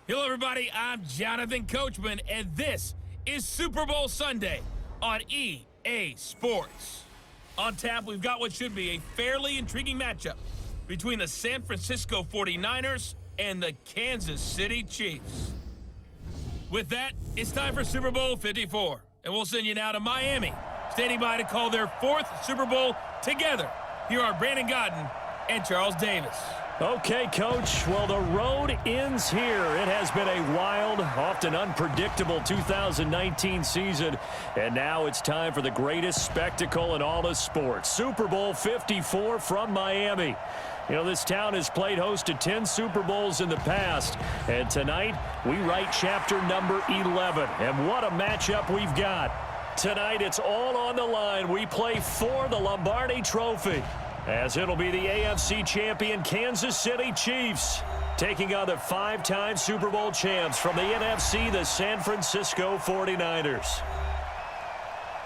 Hello, everybody. I'm Jonathan Coachman, and this is Super Bowl Sunday on EA Sports. On tap, we've got what should be a fairly intriguing matchup between the San Francisco 49ers and the Kansas City Chiefs. With that, it's time for Super Bowl 54, and we'll send you now to Miami, standing by to call their fourth Super Bowl together. Here are Brandon Gaudin and Charles Davis. Okay, Coach. Well, the road ends here. It has been a wild, often unpredictable 2019 season, and now it's time for the greatest spectacle in all of sports. Super Bowl 54 from Miami. You know, this town has played host to 10 Super Bowls in the past, and tonight we write chapter number 11. And what a matchup we've got. Tonight it's all on the line. We play for the Lombardi Trophy, as it'll be the AFC champion Kansas City Chiefs taking on the 5-time Super Bowl champs from the NFC, the San Francisco 49ers.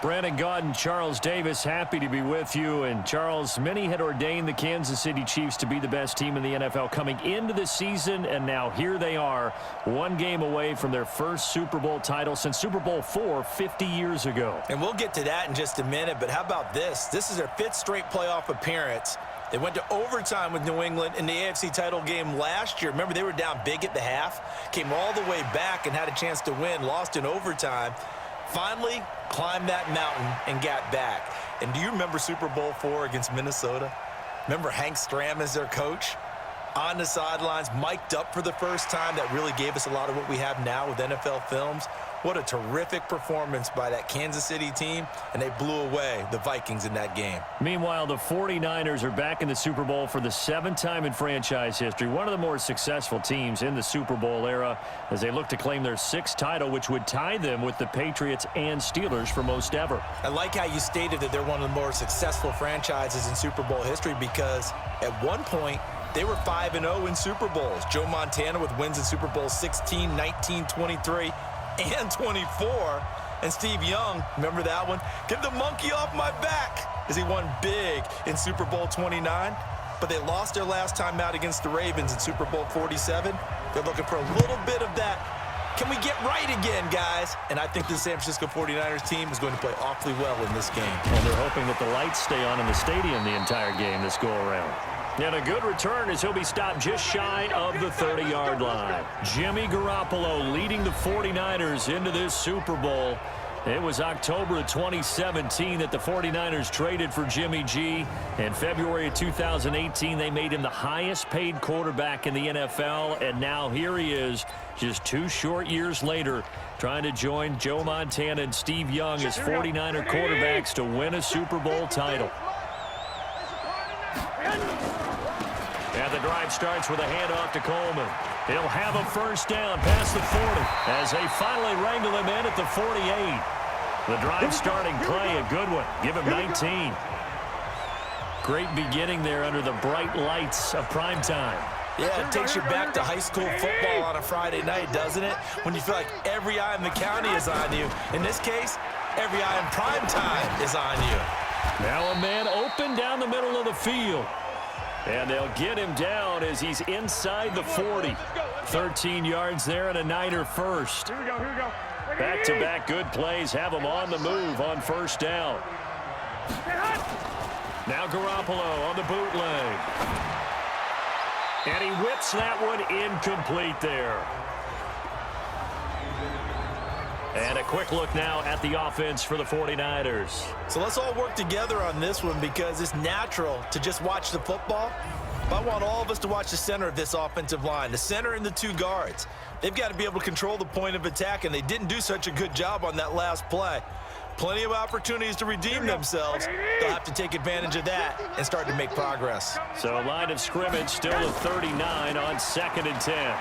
Brandon Gaudin, Charles Davis, happy to be with you. And Charles, many had ordained the Kansas City Chiefs to be the best team in the NFL coming into the season, and now here they are, one game away from their first Super Bowl title since Super Bowl IV 50 years ago. And we'll get to that in just a minute, but how about this? This is their 5th straight playoff appearance. They went to overtime with New England in the AFC title game last year. Remember, they were down big at the half, came all the way back and had a chance to win, lost in overtime. Finally climbed that mountain and got back. And do you remember Super Bowl IV against Minnesota? Remember Hank Stram as their coach? On the sidelines, mic'd up for the first time. That really gave us a lot of what we have now with NFL films. What a terrific performance by that Kansas City team, and they blew away the Vikings in that game. Meanwhile, the 49ers are back in the Super Bowl for the 7th time in franchise history, one of the more successful teams in the Super Bowl era, as they look to claim their 6th title, which would tie them with the Patriots and Steelers for most ever. I like how you stated that they're one of the more successful franchises in Super Bowl history, because at one point, they were 5-0 in Super Bowls. Joe Montana with wins in Super Bowl 16, 19, 23, and 24. And Steve Young, remember that one? Get the monkey off my back, as he won big in Super Bowl 29. But they lost their last time out against the Ravens in Super Bowl 47. They're looking for a little bit of that. Can we get right again, guys? And I think the San Francisco 49ers team is going to play awfully well in this game. And they're hoping that the lights stay on in the stadium the entire game this go-around. And a good return as he'll be stopped just shy of the 30-yard line. Jimmy Garoppolo leading the 49ers into this Super Bowl. It was October of 2017 that the 49ers traded for Jimmy G. In February of 2018, they made him the highest-paid quarterback in the NFL. And now here he is, just 2 short years later, trying to join Joe Montana and Steve Young as 49er quarterbacks to win a Super Bowl title. And the drive starts with a handoff to Coleman. He'll have a first down past the 40 as they finally wrangle him in at the 48. The drive starting play, a good one. Give him 19. Great beginning there under the bright lights of primetime. Yeah, it takes you back to high school football on a Friday night, doesn't it? When you feel like every eye in the county is on you. In this case, every eye in primetime is on you. Now a man open down the middle of the field. And they'll get him down as he's inside the 40. 13 yards there and a Niner first. Here we go. Back-to-back good plays have him on the move on first down. Now Garoppolo on the bootleg. And he whips that one incomplete there. And a quick look now at the offense for the 49ers. So let's all work together on this one, because it's natural to just watch the football. But I want all of us to watch the center of this offensive line, the center and the 2 guards. They've got to be able to control the point of attack, and they didn't do such a good job on that last play. Plenty of opportunities to redeem themselves. They'll have to take advantage of that and start to make progress. So line of scrimmage still at 39 on 2nd and 10.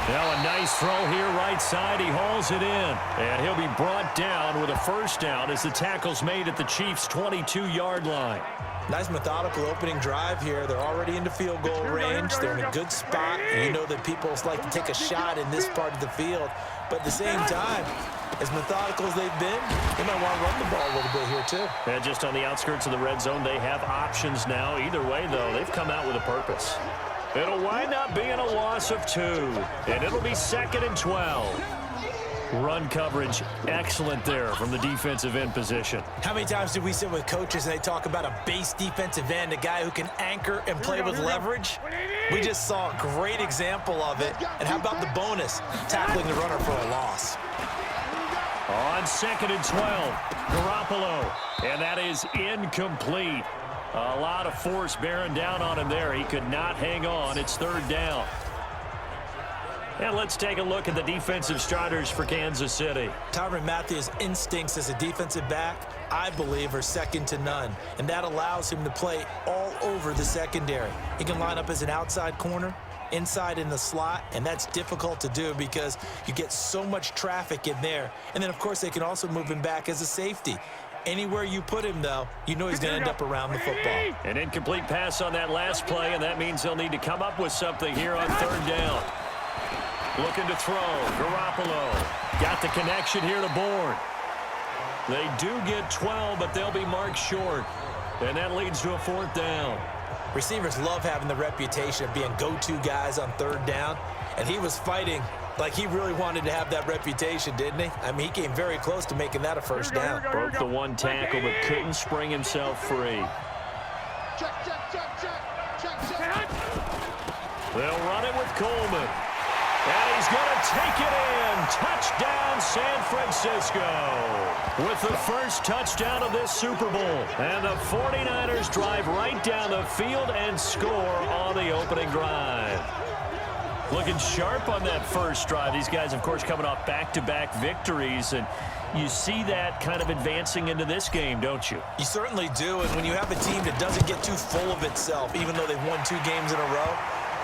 Now a nice throw here right side. He hauls it in. And he'll be brought down with a first down as the tackle's made at the Chiefs' 22-yard line. Nice methodical opening drive here. They're already into field goal range. They're in a good spot. And you know that people like to take a shot in this part of the field. But at the same time, as methodical as they've been, they might want to run the ball a little bit here too. And just on the outskirts of the red zone, they have options now. Either way, though, they've come out with a purpose. It'll wind up being a loss of 2, and it'll be 2nd and 12. Run coverage, excellent there from the defensive end position. How many times do we sit with coaches and they talk about a base defensive end, a guy who can anchor and play with leverage? We just saw a great example of it. And how about the bonus, tackling the runner for a loss? On 2nd and 12, Garoppolo, and that is incomplete. A lot of force bearing down on him there. He could not hang on. It's 3rd down. And let's take a look at the defensive starters for Kansas City. Tyrann Mathieu's instincts as a defensive back, I believe, are second to none. And that allows him to play all over the secondary. He can line up as an outside corner, inside in the slot, and that's difficult to do because you get so much traffic in there. And then, of course, they can also move him back as a safety. Anywhere you put him, though, you know he's going to end up around the football. An incomplete pass on that last play, and that means they'll need to come up with something here on 3rd down. Looking to throw. Garoppolo got the connection here to Bourne. They do get 12, but they'll be marked short. And that leads to a 4th down. Receivers love having the reputation of being go-to guys on 3rd down. And he was fighting like he really wanted to have that reputation, didn't he? I mean, he came very close to making that a 1st down. Broke the 1 tackle, but couldn't spring himself free. They'll run it with Coleman. And he's going to take it in. Touchdown, San Francisco. With the first touchdown of this Super Bowl. And the 49ers drive right down the field and score on the opening drive. Looking sharp on that first drive. These guys, of course, coming off back-to-back victories. And you see that kind of advancing into this game, don't you? You certainly do. And when you have a team that doesn't get too full of itself, even though they've won 2 games in a row,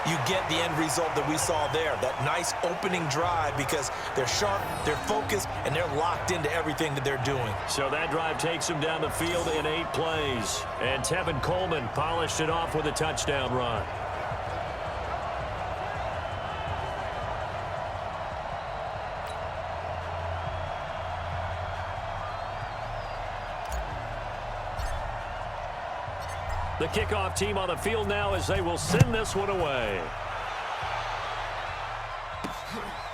you get the end result that we saw there, that nice opening drive because they're sharp, they're focused, and they're locked into everything that they're doing. So that drive takes them down the field in 8 plays. And Tevin Coleman polished it off with a touchdown run. The kickoff team on the field now as they will send this one away.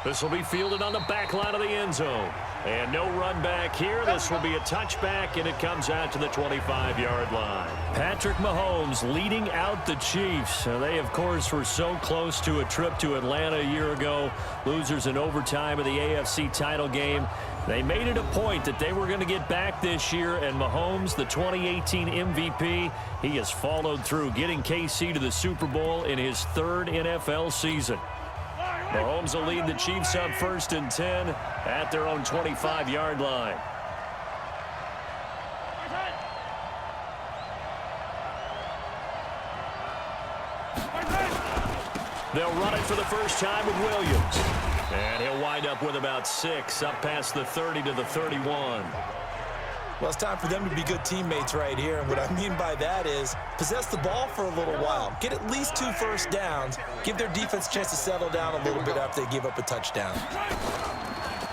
This will be fielded on the back line of the end zone. And no run back here. This will be a touchback, and it comes out to the 25-yard line. Patrick Mahomes leading out the Chiefs. They, of course, were so close to a trip to Atlanta a year ago. Losers in overtime of the AFC title game. They made it a point that they were going to get back this year, and Mahomes, the 2018 MVP, he has followed through, getting KC to the Super Bowl in his 3rd NFL season. Mahomes will lead the Chiefs up 1st and 10 at their own 25-yard line. They'll run it for the first time with Williams. And he'll wind up with about 6, up past the 30 to the 31. Well, it's time for them to be good teammates right here. And what I mean by that is possess the ball for a little while. Get at least 2 first downs. Give their defense a chance to settle down a little bit after they give up a touchdown.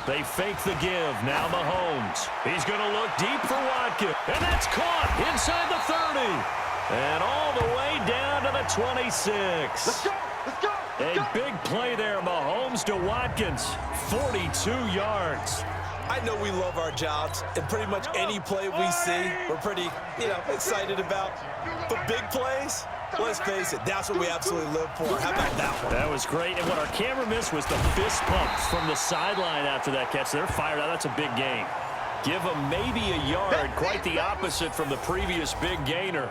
They fake the give. Now Mahomes. He's going to look deep for Watkins. And that's caught inside the 30. And all the way down to the 26. Let's go. Let's go. A big play there, Mahomes to Watkins. 42 yards. I know we love our jobs, and pretty much any play we see, we're pretty, excited about. But big plays, let's face it, that's what we absolutely live for. How about that one? That was great. And what our camera missed was the fist pumps from the sideline after that catch. They're fired out. That's a big gain. Give them maybe a yard. Quite the opposite from the previous big gainer.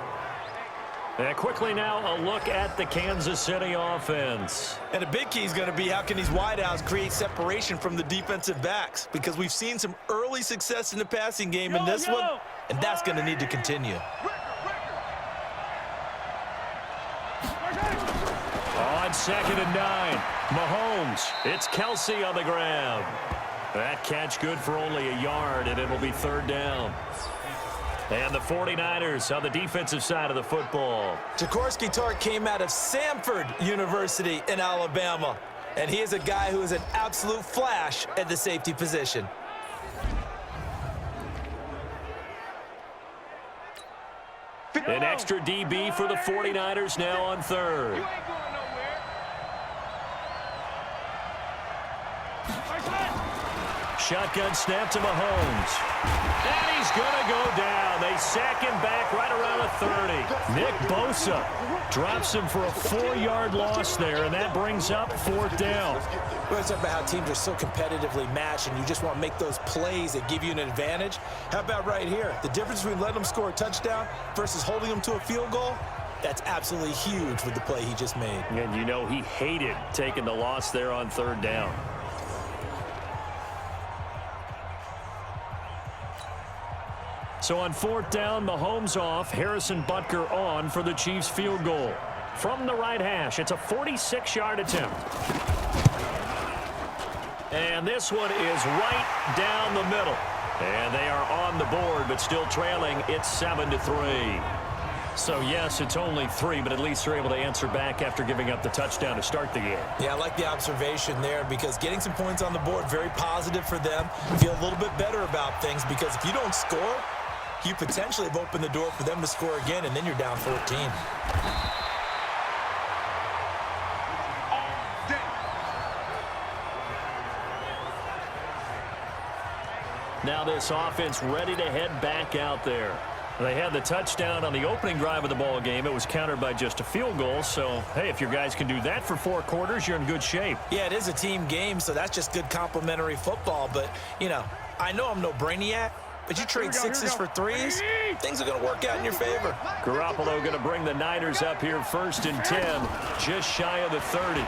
And quickly now, a look at the Kansas City offense. And a big key is going to be how can these wideouts create separation from the defensive backs? Because we've seen some early success in the passing game in this one, and that's going to need to continue. On 2nd and 9, Mahomes. It's Kelsey on the grab. That catch good for only a yard, and it'll be 3rd down. And the 49ers on the defensive side of the football. Jaworski Tartt came out of Samford University in Alabama. And he is a guy who is an absolute flash at the safety position. An extra DB for the 49ers now on 3rd. Shotgun snap to Mahomes. And he's going to go down. They sack him back right around the 30. Nick Bosa drops him for a 4-yard loss there, and that brings up 4th down. We're talking about how teams are so competitively matched, and you just want to make those plays that give you an advantage. How about right here? The difference between letting them score a touchdown versus holding them to a field goal, that's absolutely huge with the play he just made. And you know he hated taking the loss there on 3rd down. So on 4th down, Mahomes off, Harrison Butker on for the Chiefs field goal. From the right hash, it's a 46-yard attempt. And this one is right down the middle. And they are on the board, but still trailing. It's 7-3. So, yes, it's only 3, but at least they're able to answer back after giving up the touchdown to start the game. Yeah, I like the observation there because getting some points on the board, very positive for them. Feel a little bit better about things because if you don't score, you potentially have opened the door for them to score again, and then you're down 14. Now this offense ready to head back out there. They had the touchdown on the opening drive of the ball game. It was countered by just a field goal. So, hey, if your guys can do that for 4 quarters, you're in good shape. Yeah, it is a team game, so that's just good complimentary football. But, you know, I know I'm no brainiac, but you trade 6s for 3s, things are going to work out in your favor. Garoppolo going to bring the Niners up here 1st and 10, just shy of the 30.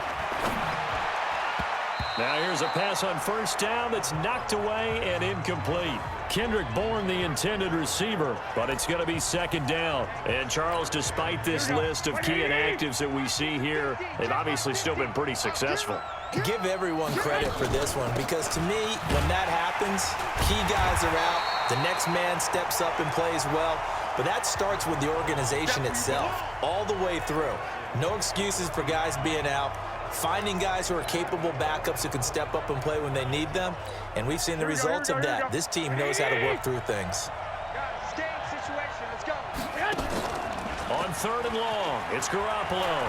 Now here's a pass on 1st down that's knocked away and incomplete. Kendrick Bourne, the intended receiver, but it's going to be 2nd down. And Charles, despite this list of key inactives that we see here, they've obviously still been pretty successful. Give everyone credit for this one because to me, when that happens, key guys are out. The next man steps up and plays well. But that starts with the organization itself, all the way through. No excuses for guys being out. Finding guys who are capable backups who can step up and play when they need them. And we've seen the results of that. This team knows how to work through things. On 3rd and long, it's Garoppolo.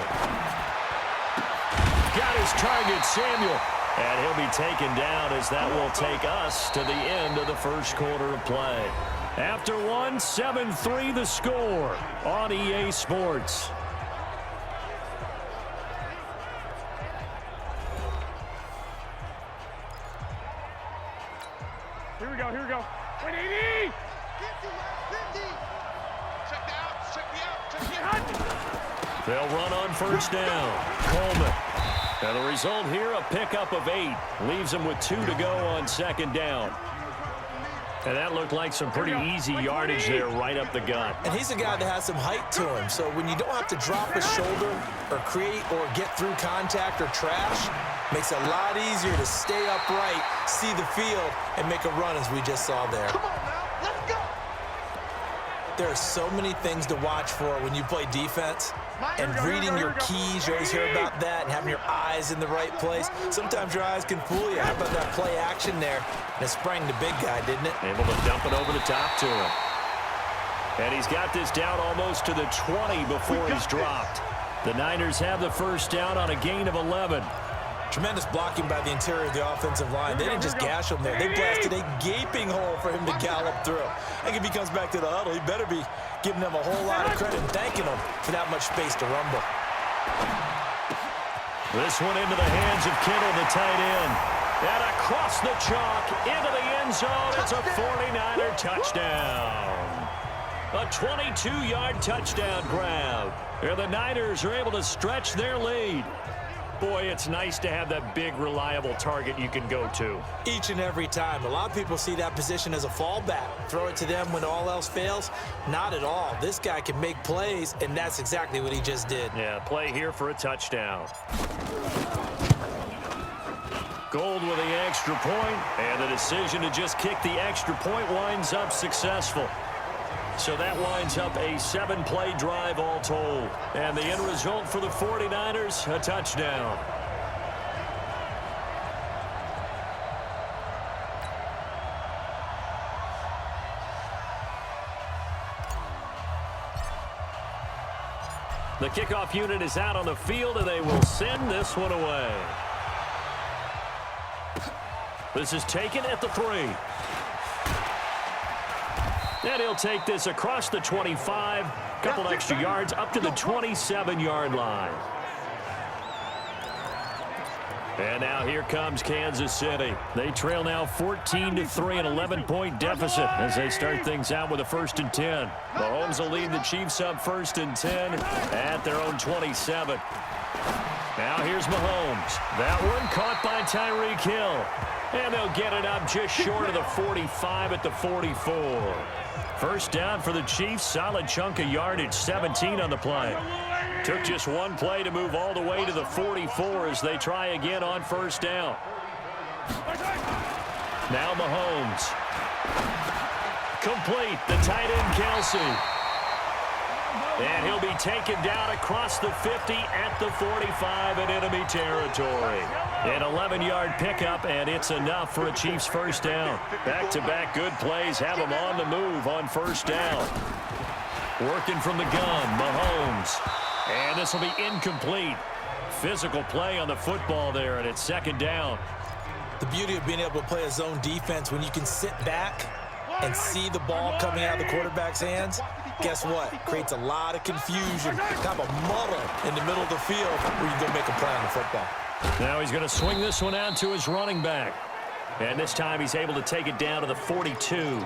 Got his target, Samuel. And he'll be taken down as that will take us to the end of the 1st quarter of play. After 1, 7-3 the score on EA Sports. Here we go. 180! 50! Check me out! They'll run on 1st down. Coleman. And the result here, a pickup of 8. Leaves them with 2 to go on 2nd down. And that looked like some pretty easy yardage there right up the gut. And he's a guy that has some height to him. So when you don't have to drop a shoulder or create or get through contact or trash, makes it a lot easier to stay upright, see the field, and make a run as we just saw there. Come on now, let's go! There are so many things to watch for when you play defense. And reading your keys, you always hear about that, and having your eyes in the right place. Sometimes your eyes can fool you. How about that play action there? And it sprang the big guy, didn't it? Able to dump it over the top to him. And he's got this down almost to the 20 before he's dropped. The Niners have the 1st down on a gain of 11. Tremendous blocking by the interior of the offensive line. They didn't just gash him there. They blasted a gaping hole for him to gallop through. I think if he comes back to the huddle, he better be giving them a whole lot of credit and thanking them for that much space to rumble. This one into the hands of Kittle, the tight end. And across the chalk, into the end zone. It's a 49er touchdown. A 22-yard touchdown grab. And the Niners are able to stretch their lead. Boy, it's nice to have that big, reliable target you can go to. Each and every time. A lot of people see that position as a fallback. Throw it to them when all else fails. Not at all. This guy can make plays, and that's exactly what he just did. Yeah, play here for a touchdown. Gold with the extra point, and the decision to just kick the extra point winds up successful. So that winds up a 7-play drive all told. And the end result for the 49ers, a touchdown. The kickoff unit is out on the field, and they will send this one away. This is taken at the 3. And he'll take this across the 25. Couple extra yards up to the 27-yard line. And now here comes Kansas City. They trail now 14-3, an 11-point deficit as they start things out with a 1st and 10. Mahomes will lead the Chiefs up 1st and 10 at their own 27. Now here's Mahomes. That one caught by Tyreek Hill. And they'll get it up just short of the 45 at the 44. First down for the Chiefs. Solid chunk of yardage, 17 on the play. Took just one play to move all the way to the 44 as they try again on 1st down. Now Mahomes. Complete. The tight end, Kelsey. And he'll be taken down across the 50 at the 45 in enemy territory. An 11-yard pickup, and it's enough for a Chiefs 1st down. Back-to-back good plays have them on the move on 1st down. Working from the gun, Mahomes. And this will be incomplete. Physical play on the football there, and it's 2nd down. The beauty of being able to play a zone defense when you can sit back and see the ball coming out of the quarterback's hands, guess what? Creates a lot of confusion, kind of a muddle in the middle of the field where you go make a play on the football. Now he's going to swing this one out to his running back. And this time he's able to take it down to the 42.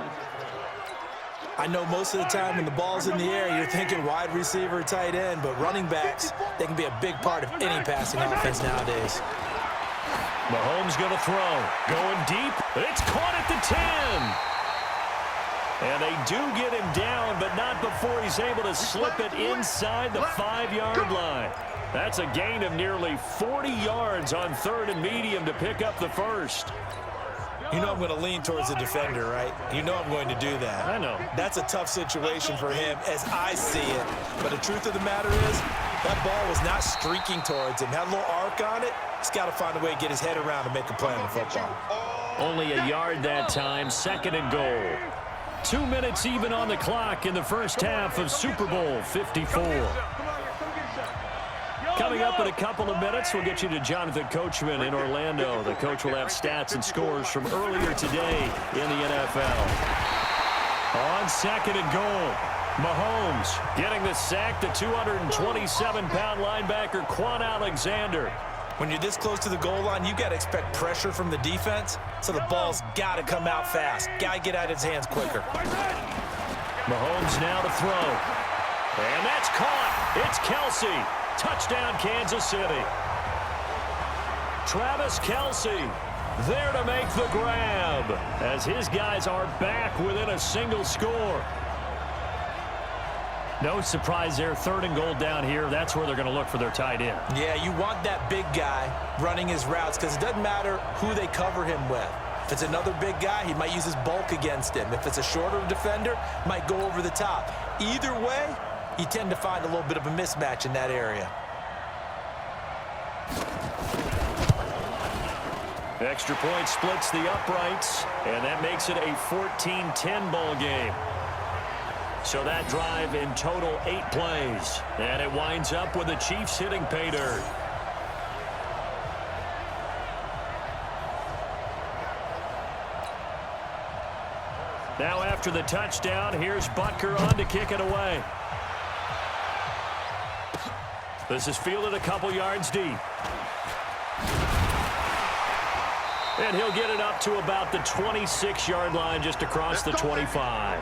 I know most of the time when the ball's in the air, you're thinking wide receiver, tight end, but running backs, they can be a big part of any passing offense nowadays. Mahomes going to throw. Going deep. It's caught at the 10. And they do get him down, but not before he's able to slip it inside the 5-yard line. That's a gain of nearly 40 yards on 3rd and medium to pick up the 1st. You know I'm going to lean towards the defender, right? You know I'm going to do that. I know. That's a tough situation for him as I see it. But the truth of the matter is, that ball was not streaking towards him. Had a little arc on it. He's got to find a way to get his head around and make a play on the football. Only a yard that time, 2nd and goal. 2 minutes even on the clock in the 1st half of Super Bowl 54. Coming up in a couple of minutes, we'll get you to Jonathan Coachman in Orlando. The coach will have stats and scores from earlier today in the NFL. On 2nd and goal, Mahomes getting the sack, the 227-pound linebacker Quan Alexander. When you're this close to the goal line, you got to expect pressure from the defense, so the ball's got to come out fast. Got to get out of his hands quicker. Mahomes now to throw. And that's caught. It's Kelsey. Touchdown, Kansas City. Travis Kelsey there to make the grab as his guys are back within a single score. No surprise there, 3rd and goal down here. That's where they're going to look for their tight end. Yeah, you want that big guy running his routes because it doesn't matter who they cover him with. If it's another big guy, he might use his bulk against him. If it's a shorter defender, might go over the top. Either way, you tend to find a little bit of a mismatch in that area. Extra point splits the uprights, and that makes it a 14-10 ball game. So that drive in total 8 plays, and it winds up with the Chiefs hitting pay dirt. Now after the touchdown, here's Butker on to kick it away. This is fielded a couple yards deep. And he'll get it up to about the 26-yard line just across the 25.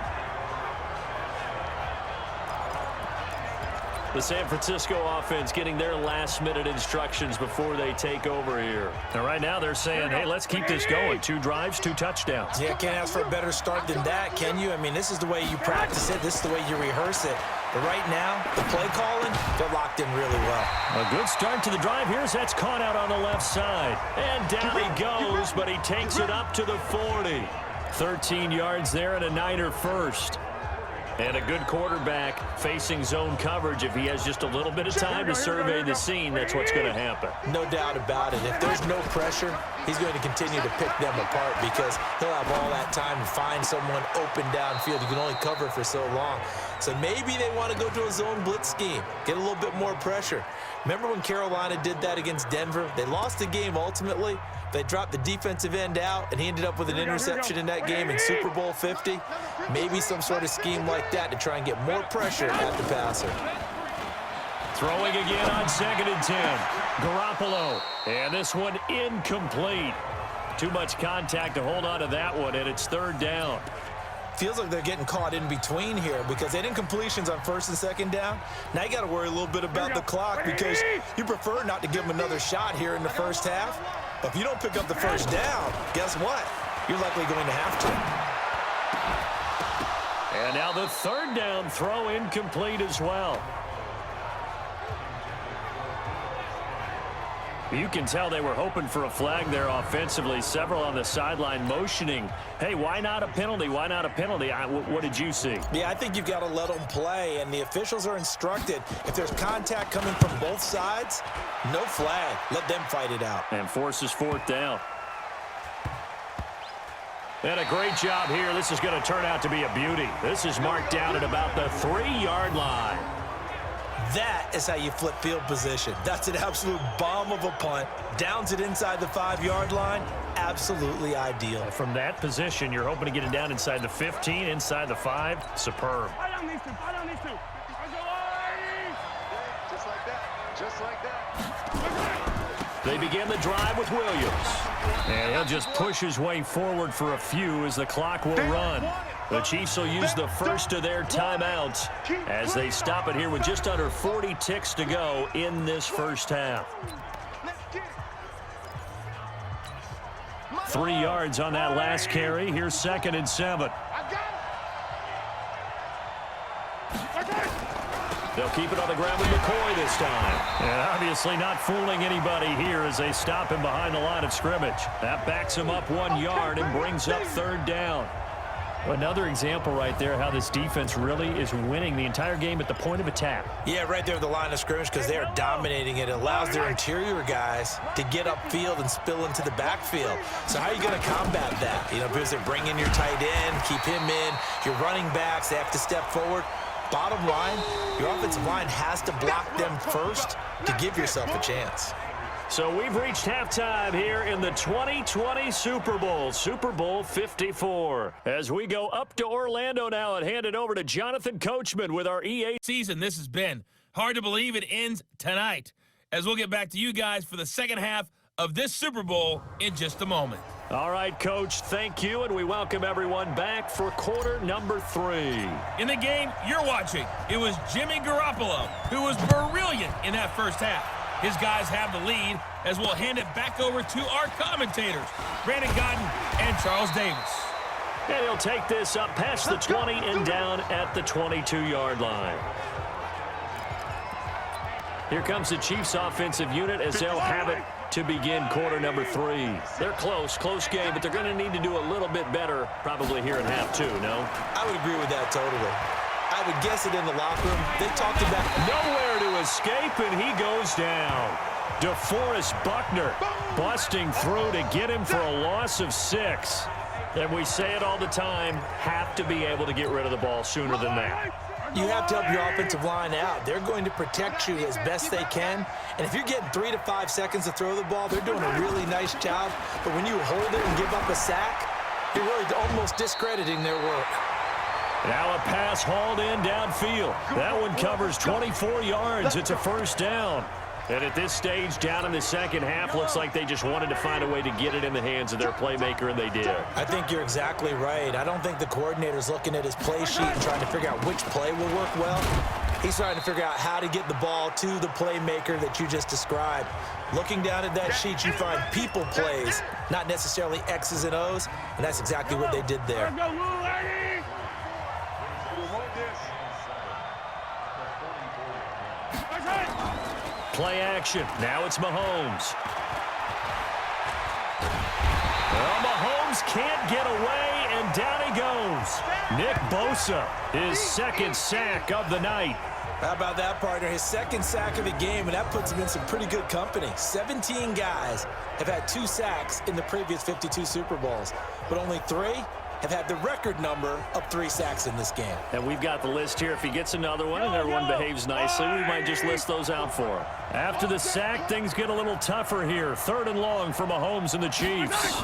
The San Francisco offense getting their last-minute instructions before they take over here. And right now they're saying, hey, let's keep this going. 2 drives, 2 touchdowns. Yeah, can't ask for a better start than that, can you? I mean, this is the way you practice it. This is the way you rehearse it. But right now, the play calling, they're locked in really well. A good start to the drive. Here's that's caught out on the left side. And down he goes, but he takes it up to the 40. 13 yards there and a Niner first. And a good quarterback facing zone coverage. If he has just a little bit of time to survey the scene, that's what's going to happen. No doubt about it. If there's no pressure, he's going to continue to pick them apart because he'll have all that time to find someone open downfield. You can only cover for so long. So maybe they want to go to a zone blitz scheme, get a little bit more pressure. Remember when Carolina did that against Denver? They lost the game ultimately. They dropped the defensive end out, and he ended up with an interception in that game in Super Bowl 50. Maybe some sort of scheme like that to try and get more pressure at the passer. Throwing again on 2nd and 10. Garoppolo. And this one incomplete. Too much contact to hold on to that one, and it's 3rd down. Feels like they're getting caught in between here because they didn't completions on 1st and 2nd down. Now you got to worry a little bit about the clock because you prefer not to give them another shot here in the first half. But if you don't pick up the 1st down, guess what? You're likely going to have to. And now the 3rd down throw incomplete as well. You can tell they were hoping for a flag there offensively. Several on the sideline motioning, hey, why not a penalty? Why not a penalty? What did you see? Yeah, I think you've got to let them play, and the officials are instructed if there's contact coming from both sides, no flag. Let them fight it out. And forces 4th down. And a great job here. This is going to turn out to be a beauty. This is marked down at about the 3-yard line. That is how you flip field position. That's an absolute bomb of a punt. Downs it inside the 5-yard line. Absolutely ideal. From that position, you're hoping to get it down inside the 15, inside the 5. Superb. Fight on these two. Fight on these two. Just like that. Just like that. They begin the drive with Williams. And he'll just push his way forward for a few as the clock will run. The Chiefs will use the first of their timeouts as they stop it here with just under 40 ticks to go in this first half. 3 yards on that last carry. Here's 2nd and 7. They'll keep it on the ground with McCoy this time. And obviously not fooling anybody here as they stop him behind the line of scrimmage. That backs him up 1 yard and brings up 3rd down. Another example right there how this defense really is winning the entire game at the point of attack. Yeah, right there at the line of scrimmage because they are dominating it. It allows their interior guys to get upfield and spill into the backfield. So how are you going to combat that? You know, because they're bringing your tight end, keep him in. Your running backs, they have to step forward. Bottom line, your offensive line has to block them first to give yourself a chance. So we've reached halftime here in the 2020 Super Bowl, Super Bowl 54. As we go up to Orlando now and hand it over to Jonathan Coachman with our EA season this has been. Hard to believe it ends tonight, as we'll get back to you guys for the second half of this Super Bowl in just a moment. All right, Coach, thank you, and we welcome everyone back for quarter number 3. In the game you're watching, it was Jimmy Garoppolo who was brilliant in that first half. His guys have the lead as we'll hand it back over to our commentators, Brandon Godden and Charles Davis. And he'll take this up past the 20 and down at the 22-yard line. Here comes the Chiefs offensive unit as they'll have it to begin quarter number 3. They're close game, but they're going to need to do a little bit better probably here in half 2, no? I would agree with that totally. I would guess it in the locker room. They talked about nowhere to escape, and he goes down. DeForest Buckner busting through to get him for a loss of 6. And we say it all the time, have to be able to get rid of the ball sooner than that. You have to help your offensive line out. They're going to protect you as best they can. And if you're getting 3 to 5 seconds to throw the ball, they're doing a really nice job. But when you hold it and give up a sack, you're really almost discrediting their work. Now a pass hauled in downfield. That one covers 24 yards. It's a first down. And at this stage, down in the second half, looks like they just wanted to find a way to get it in the hands of their playmaker, and they did. I think you're exactly right. I don't think the coordinator's looking at his play sheet and trying to figure out which play will work well. He's trying to figure out how to get the ball to the playmaker that you just described. Looking down at that sheet, you find people plays, not necessarily X's and O's, and that's exactly what they did there. Play action. Now it's Mahomes. Well, Mahomes can't get away, and down he goes. Nick Bosa, his second sack of the night. How about that, partner? His second sack of the game, and that puts him in some pretty good company. 17 guys have had 2 sacks in the previous 52 Super Bowls, but only 3 have had the record number of 3 sacks in this game. And we've got the list here. If he gets another one and everyone behaves nicely, we might just list those out for him. After the sack, things get a little tougher here. 3rd and long for Mahomes and the Chiefs.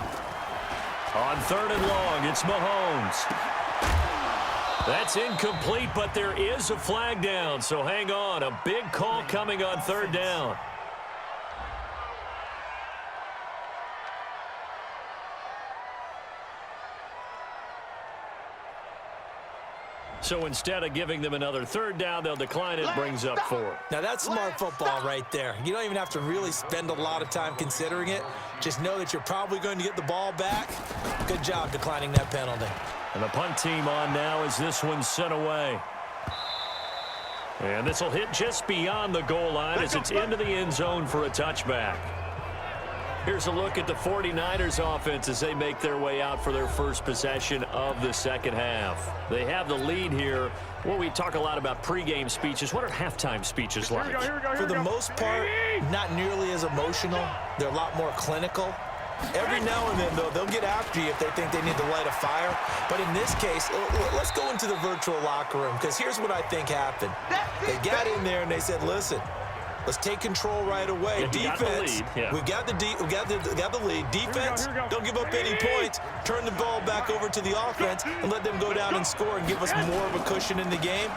On 3rd and long, it's Mahomes. That's incomplete, but there is a flag down, so hang on. A big call coming on 3rd down. So instead of giving them another 3rd down, they'll decline it, brings up 4. Now that's smart football right there. You don't even have to really spend a lot of time considering it. Just know that you're probably going to get the ball back. Good job declining that penalty. And the punt team on now as this one's sent away. And this will hit just beyond the goal line as it's into the end zone for a touchback. Here's a look at the 49ers offense as they make their way out for their first possession of the second half. They have the lead here. Well, we talk a lot about pregame speeches. What are halftime speeches like? For the most part, not nearly as emotional. They're a lot more clinical. Every now and then, though, they'll get after you if they think they need to light a fire. But in this case, let's go into the virtual locker room, because here's what I think happened. They got in there and they said, listen, let's take control right away. Defense, we got the lead. Defense, don't give up any points. Turn the ball back over to the offense and let them go down and score and give us more of a cushion in the game.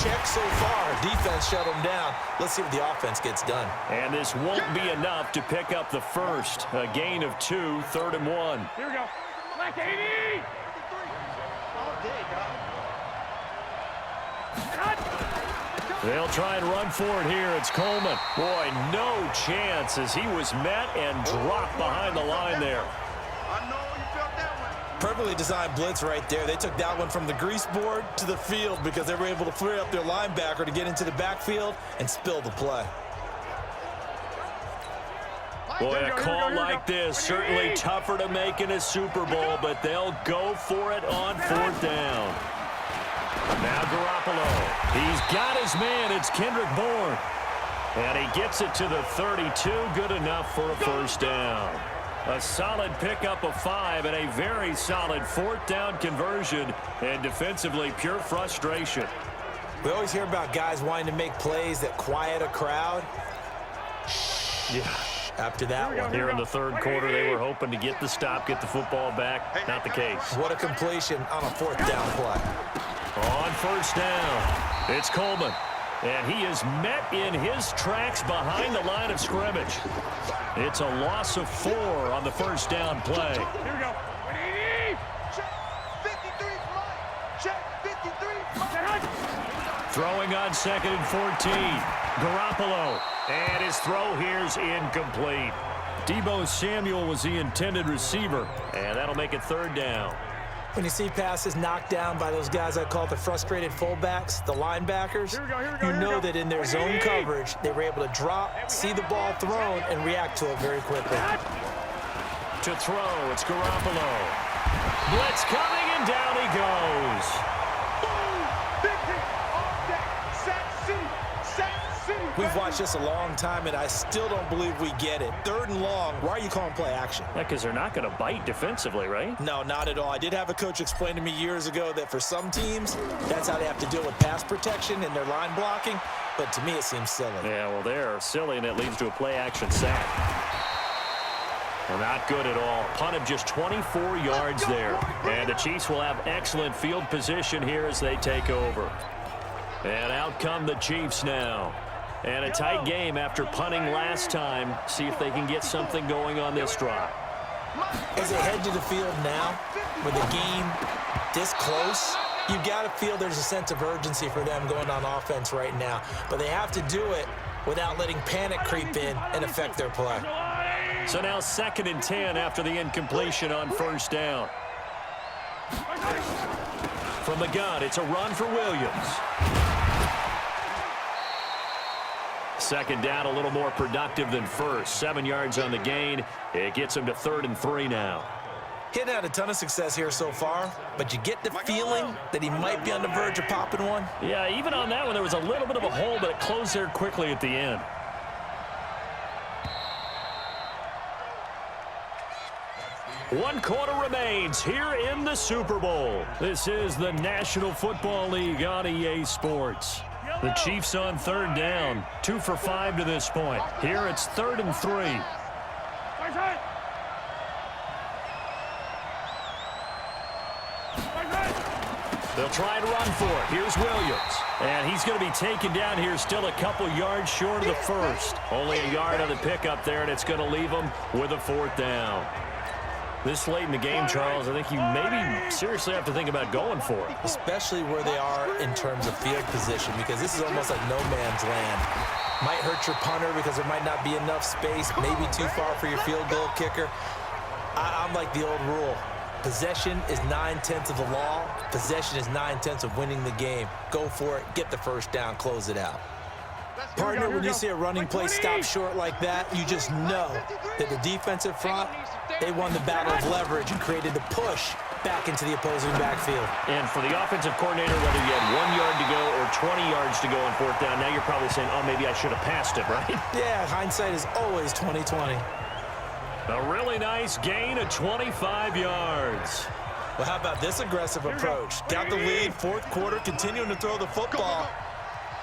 Check so far. Defense shut them down. Let's see what the offense gets done. And this won't be enough to pick up the first. A gain of 2, 3rd and 1. Here we go. Black 80. All day, dog. They'll try and run for it here. It's Coleman. Boy, no chance as he was met and dropped behind the line there. I know you felt that one. Perfectly designed blitz right there. They took that one from the grease board to the field because they were able to free up their linebacker to get into the backfield and spill the play. Boy, a call like this, certainly tougher to make in a Super Bowl, but they'll go for it on 4th down. Now Garoppolo. He's got his man. It's Kendrick Bourne. And he gets it to the 32. Good enough for a 1st down. A solid pickup of 5 and a very solid 4th down conversion. And defensively, pure frustration. We always hear about guys wanting to make plays that quiet a crowd. Yeah. After that one. Here in the 3rd quarter, they were hoping to get the stop, get the football back. Not the case. What a completion on a 4th down play. On 1st down, it's Coleman. And he is met in his tracks behind the line of scrimmage. It's a loss of 4 on the 1st down play. Here we go. 80. Check 53. Check 53. Throwing on 2nd and 14. Garoppolo. And his throw here's incomplete. Deebo Samuel was the intended receiver. And that'll make it 3rd down. When you see passes knocked down by those guys I call the frustrated fullbacks, the linebackers, you know that in their zone coverage, they were able to drop, see the ball thrown, and react to it very quickly. To throw, it's Garoppolo. Blitz coming, and down he goes. We've watched this a long time, and I still don't believe we get it. 3rd and long, why are you calling play action? Yeah, because they're not going to bite defensively, right? No, not at all. I did have a coach explain to me years ago that for some teams, that's how they have to deal with pass protection and their line blocking, but to me it seems silly. Yeah, well, they're silly, and it leads to a play-action sack. Well, not good at all. Punt of just 24 yards there. And the Chiefs will have excellent field position here as they take over. And out come the Chiefs now. And a tight game after punting last time. See if they can get something going on this drive. As they head to the field now, with the game this close, you've got to feel there's a sense of urgency for them going on offense right now. But they have to do it without letting panic creep in and affect their play. So now 2nd and 10 after the incompletion on 1st down. From the gun, it's a run for Williams. 2nd down, a little more productive than 1st. 7 yards on the gain. It gets him to 3rd and 3 now. He hadn't had a ton of success here so far, but you get the feeling that he might be on the verge of popping one. Yeah, even on that one, there was a little bit of a hole, but it closed there quickly at the end. 1 quarter remains here in the Super Bowl. This is the National Football League on EA Sports. The Chiefs on 3rd down, 2 for 5 to this point. Here it's 3rd and 3. They'll try and run for it. Here's Williams. And he's going to be taken down here, still a couple yards short of the first. Only a yard on the pickup there, and it's going to leave them with a 4th down. This late in the game, Charles, I think you maybe seriously have to think about going for it. Especially where they are in terms of field position, because this is almost like no man's land. Might hurt your punter because there might not be enough space, maybe too far for your field goal kicker. I'm like the old rule. Possession is 9/10 of the law. Possession is 9/10 of winning the game. Go for it, get the 1st down, close it out. Partner, when you see a running play stop short like that, you just know that the defensive front, they won the battle of leverage and created the push back into the opposing backfield. And for the offensive coordinator, whether you had 1 yard to go or 20 yards to go on 4th down, now you're probably saying, oh, maybe I should have passed it, right? Yeah, hindsight is always 20/20. A really nice gain of 25 yards. Well, how about this aggressive approach? Got the lead, 4th quarter, continuing to throw the football.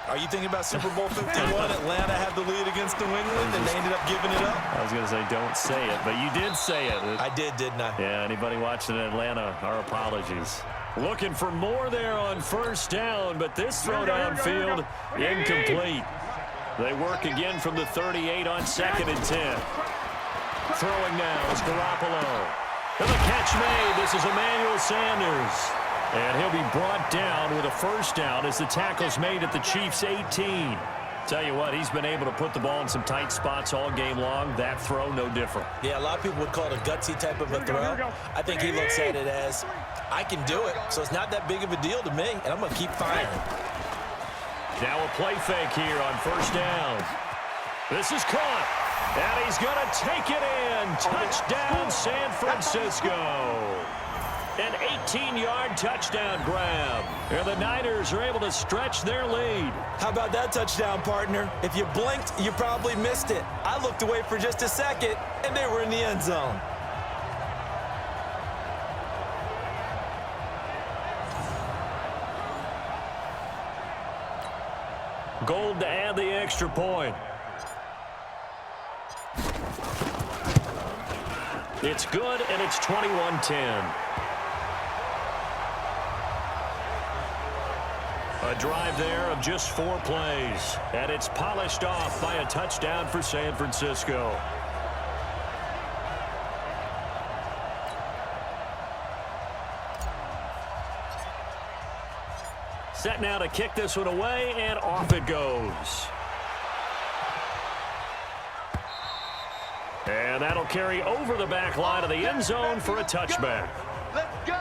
Are you thinking about Super Bowl 51? Atlanta had the lead against New England, and they ended up giving it up? I was going to say don't say it, but you did say it. I did, didn't I? Yeah, anybody watching in Atlanta, our apologies. Looking for more there on 1st down, but this throw downfield, incomplete. They work again from the 38 on 2nd and 10. Throwing now is Garoppolo. And the catch made. This is Emmanuel Sanders. And he'll be brought down with a 1st down as the tackle's made at the Chiefs' 18. Tell you what, he's been able to put the ball in some tight spots all game long. That throw, no different. Yeah, a lot of people would call it a gutsy type of a throw. I think he looks at it as, I can do it, so it's not that big of a deal to me, and I'm going to keep firing. Now a play fake here on 1st down. This is caught, and he's going to take it in. Touchdown, San Francisco. An 18-yard touchdown grab. And the Niners are able to stretch their lead. How about that touchdown, partner? If you blinked, you probably missed it. I looked away for just a second, and they were in the end zone. Gold to add the extra point. It's good, and it's 21-10. A drive there of just 4 plays, and it's polished off by a touchdown for San Francisco. Set now to kick this one away, and off it goes. And that'll carry over the back line of the end zone for a touchback. Let's go.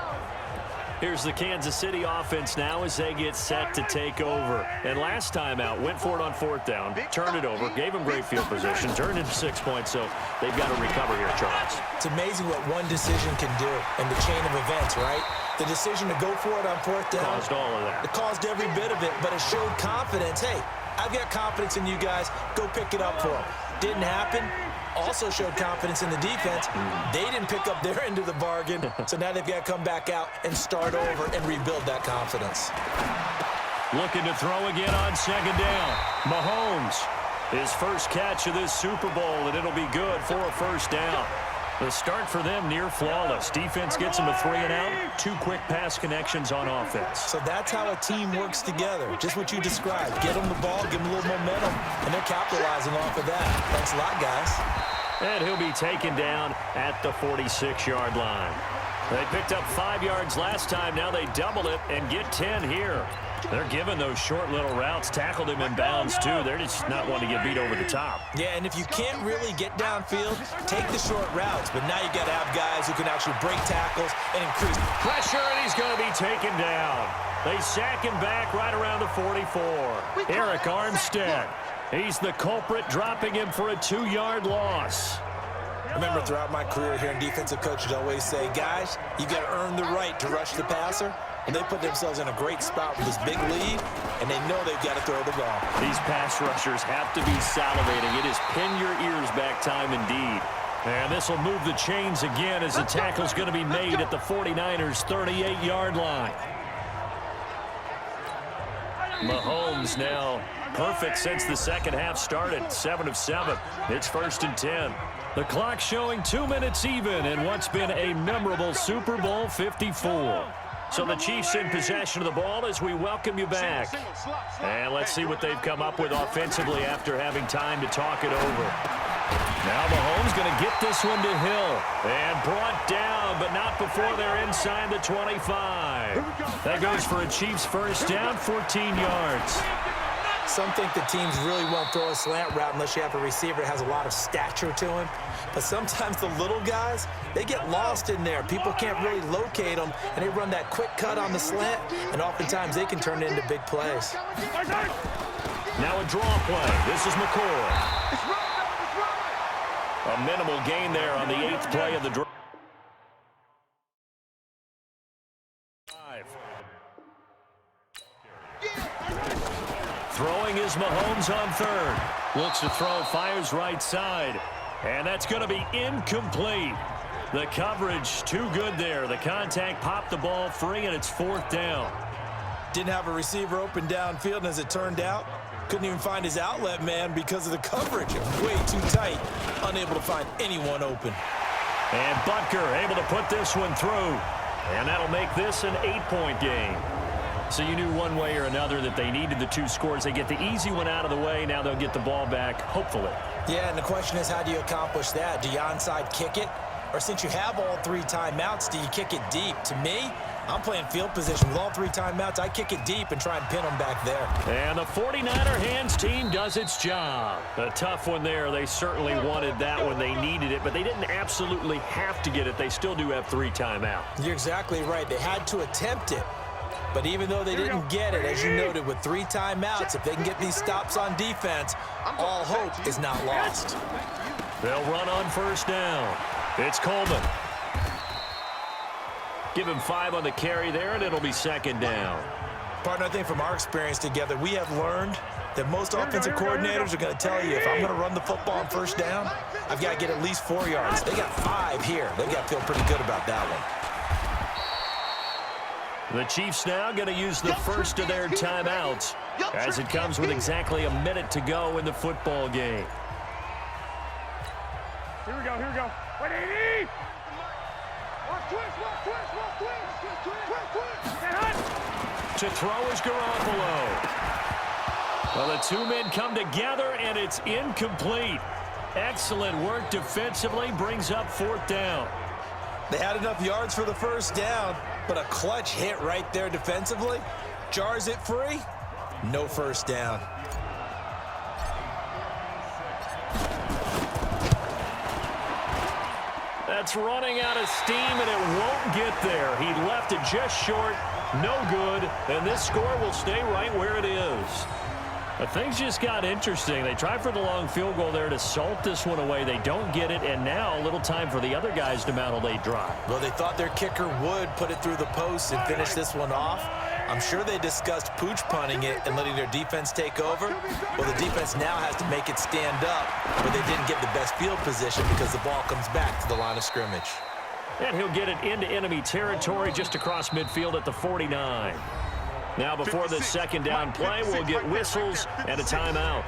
Here's the Kansas City offense now as they get set to take over. And last time out, went for it on 4th down, turned it over, gave them great field position, turned into 6 points, so they've got to recover here, Charles. It's amazing what one decision can do in the chain of events, right? The decision to go for it on 4th down. Caused all of that. It caused every bit of it, but it showed confidence. Hey, I've got confidence in you guys. Go pick it up for them. Didn't happen. Also showed confidence in the defense. They didn't pick up their end of the bargain, so now they've got to come back out and start over and rebuild that confidence. Looking to throw again on 2nd down. Mahomes, his first catch of this Super Bowl, and it'll be good for a 1st down. The start for them near flawless. Defense gets them a 3 and out. 2 quick pass connections on offense. So that's how a team works together. Just what you described. Get them the ball, give them a little momentum, and they're capitalizing off of that. Thanks a lot, guys. And he'll be taken down at the 46-yard line. They picked up 5 yards last time. Now they double it and get 10 here. They're giving those short little routes. Tackled him in bounds, too. They're just not wanting to get beat over the top. Yeah, and if you can't really get downfield, take the short routes. But now you got to have guys who can actually break tackles and increase pressure, and he's going to be taken down. They sack him back right around the 44. Eric Armstead. He's the culprit, dropping him for a 2-yard loss. Remember, throughout my career here in defensive coaches always say, guys, you got to earn the right to rush the passer. And they put themselves in a great spot with this big lead, and they know they've got to throw the ball. These pass rushers have to be salivating. It is pin your ears back time indeed. And this will move the chains again as the tackle's going to be made at the 49ers' 38-yard line. Mahomes now perfect since the second half started. 7 of 7. It's 1st and 10. The clock showing 2 minutes even in what's been a memorable Super Bowl 54. So the Chiefs in possession of the ball as we welcome you back. And let's see what they've come up with offensively after having time to talk it over. Now Mahomes going to get this one to Hill. And brought down, but not before they're inside the 25. That goes for a Chiefs first down, 14 yards. Some think the teams really won't throw a slant route unless you have a receiver that has a lot of stature to him. But sometimes the little guys, they get lost in there. People can't really locate them, and they run that quick cut on the slant, and oftentimes they can turn it into big plays. Now a draw play. This is McCoy. A minimal gain there on the 8th play of the drive. Throwing is Mahomes on 3rd. Looks to throw, fires right side. And that's going to be incomplete. The coverage too good there. The contact popped the ball free, and it's 4th down. Didn't have a receiver open downfield, and as it turned out, couldn't even find his outlet man because of the coverage. Way too tight. Unable to find anyone open. And Butker able to put this one through. And that'll make this an 8-point game. So you knew one way or another that they needed the 2 scores. They get the easy one out of the way. Now they'll get the ball back, hopefully. Yeah, and the question is, how do you accomplish that? Do you onside kick it? Or since you have all 3 timeouts, do you kick it deep? To me, I'm playing field position. With all 3 timeouts, I kick it deep and try and pin them back there. And the 49er hands team does its job. A tough one there. They certainly wanted that one. They needed it, but they didn't absolutely have to get it. They still do have 3 timeouts. You're exactly right. They had to attempt it. But even though they didn't get it, as you noted, with 3 timeouts, if they can get these stops on defense, all hope is not lost. They'll run on 1st down. It's Coleman. Give him 5 on the carry there, and it'll be 2nd down. Partner, I think from our experience together, we have learned that most offensive coordinators are going to tell you, if I'm going to run the football on 1st down, I've got to get at least 4 yards. They got 5 here. They've got to feel pretty good about that one. The Chiefs now going to use the first of their timeouts as it comes with exactly a minute to go in the football game. Here we go, here we go. 180! To throw is Garoppolo. Well, the 2 men come together, and it's incomplete. Excellent work defensively, brings up 4th down. They had enough yards for the 1st down, but a clutch hit right there defensively. Jars it free. No 1st down. That's running out of steam, and it won't get there. He left it just short. No good. And this score will stay right where it is. But things just got interesting. They tried for the long field goal there to salt this one away. They don't get it, and now a little time for the other guys to mount a late drive. Well, they thought their kicker would put it through the post and finish this one off. I'm sure they discussed pooch punting it and letting their defense take over. Well, the defense now has to make it stand up, but they didn't get the best field position because the ball comes back to the line of scrimmage. And he'll get it into enemy territory just across midfield at the 49. Now before the 2nd down play, we'll get whistles and a timeout,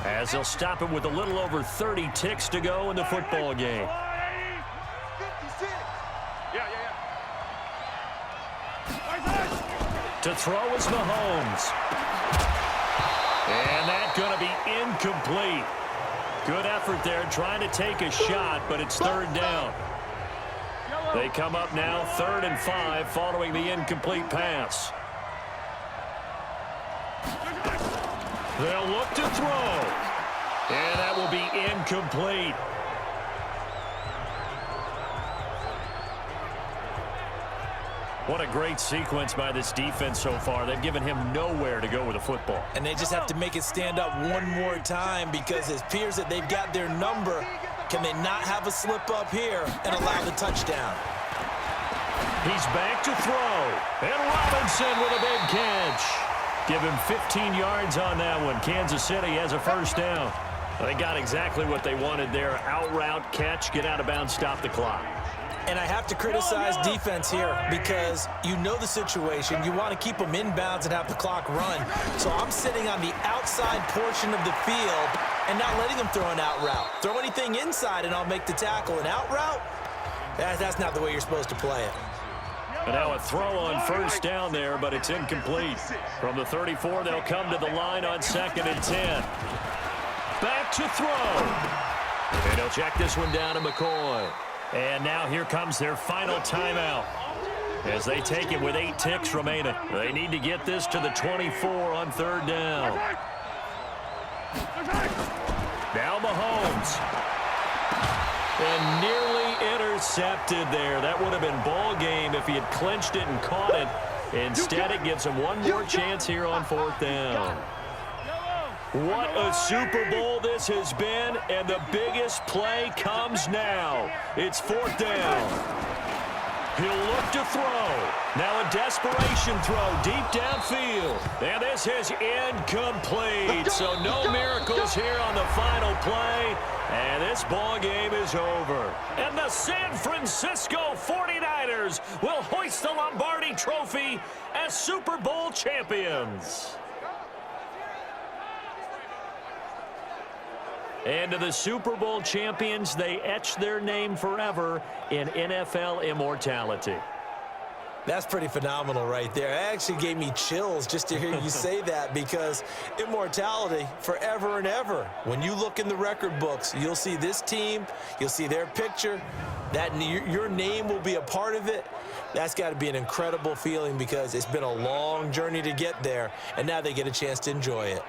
as they'll stop him with a little over 30 ticks to go in the football game. To throw is Mahomes. And that's going to be incomplete. Good effort there trying to take a shot, but it's 3rd down. They come up now 3rd and 5 following the incomplete pass. They'll look to throw. And that will be incomplete. What a great sequence by this defense so far. They've given him nowhere to go with the football. And they just have to make it stand up one more time because it appears that they've got their number. Can they not have a slip up here and allow the touchdown? He's back to throw. And Robinson with a big catch. Give him 15 yards on that one. Kansas City has a 1st down. They got exactly what they wanted there. Out route, catch, get out of bounds, stop the clock. And I have to criticize defense here because you know the situation. You want to keep them inbounds and have the clock run. So I'm sitting on the outside portion of the field and not letting them throw an out route. Throw anything inside and I'll make the tackle. An out route, that's not the way you're supposed to play it. And now a throw on first down there, but it's incomplete. From the 34, they'll come to the line on 2nd and 10. Back to throw. And he'll check this one down to McCoy. And now here comes their final timeout as they take it with 8 ticks remaining. They need to get this to the 24 on 3rd down. Now Mahomes. And nearly intercepted there. That would have been ball game if he had clinched it and caught it. Instead, it gives him one more chance here on 4th down. What a Super Bowl this has been, and the biggest play comes now. It's 4th down. He'll look to throw. Now a desperation throw deep downfield. And this is incomplete. So no miracles here on the final play. And this ball game is over. And the San Francisco 49ers will hoist the Lombardi Trophy as Super Bowl champions. And to the Super Bowl champions, they etch their name forever in NFL immortality. That's pretty phenomenal right there. It actually gave me chills just to hear you say that because immortality forever and ever. When you look in the record books, you'll see this team, you'll see their picture, that your name will be a part of it. That's got to be an incredible feeling because it's been a long journey to get there, and now they get a chance to enjoy it.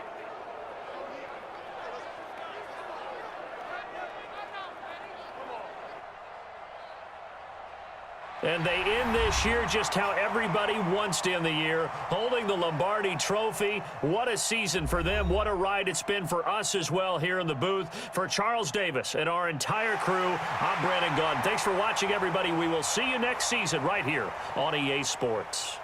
And they end this year just how everybody wants to end the year, holding the Lombardi Trophy. What a season for them. What a ride it's been for us as well here in the booth. For Charles Davis and our entire crew, I'm Brandon Gaudin. Thanks for watching, everybody. We will see you next season right here on EA Sports.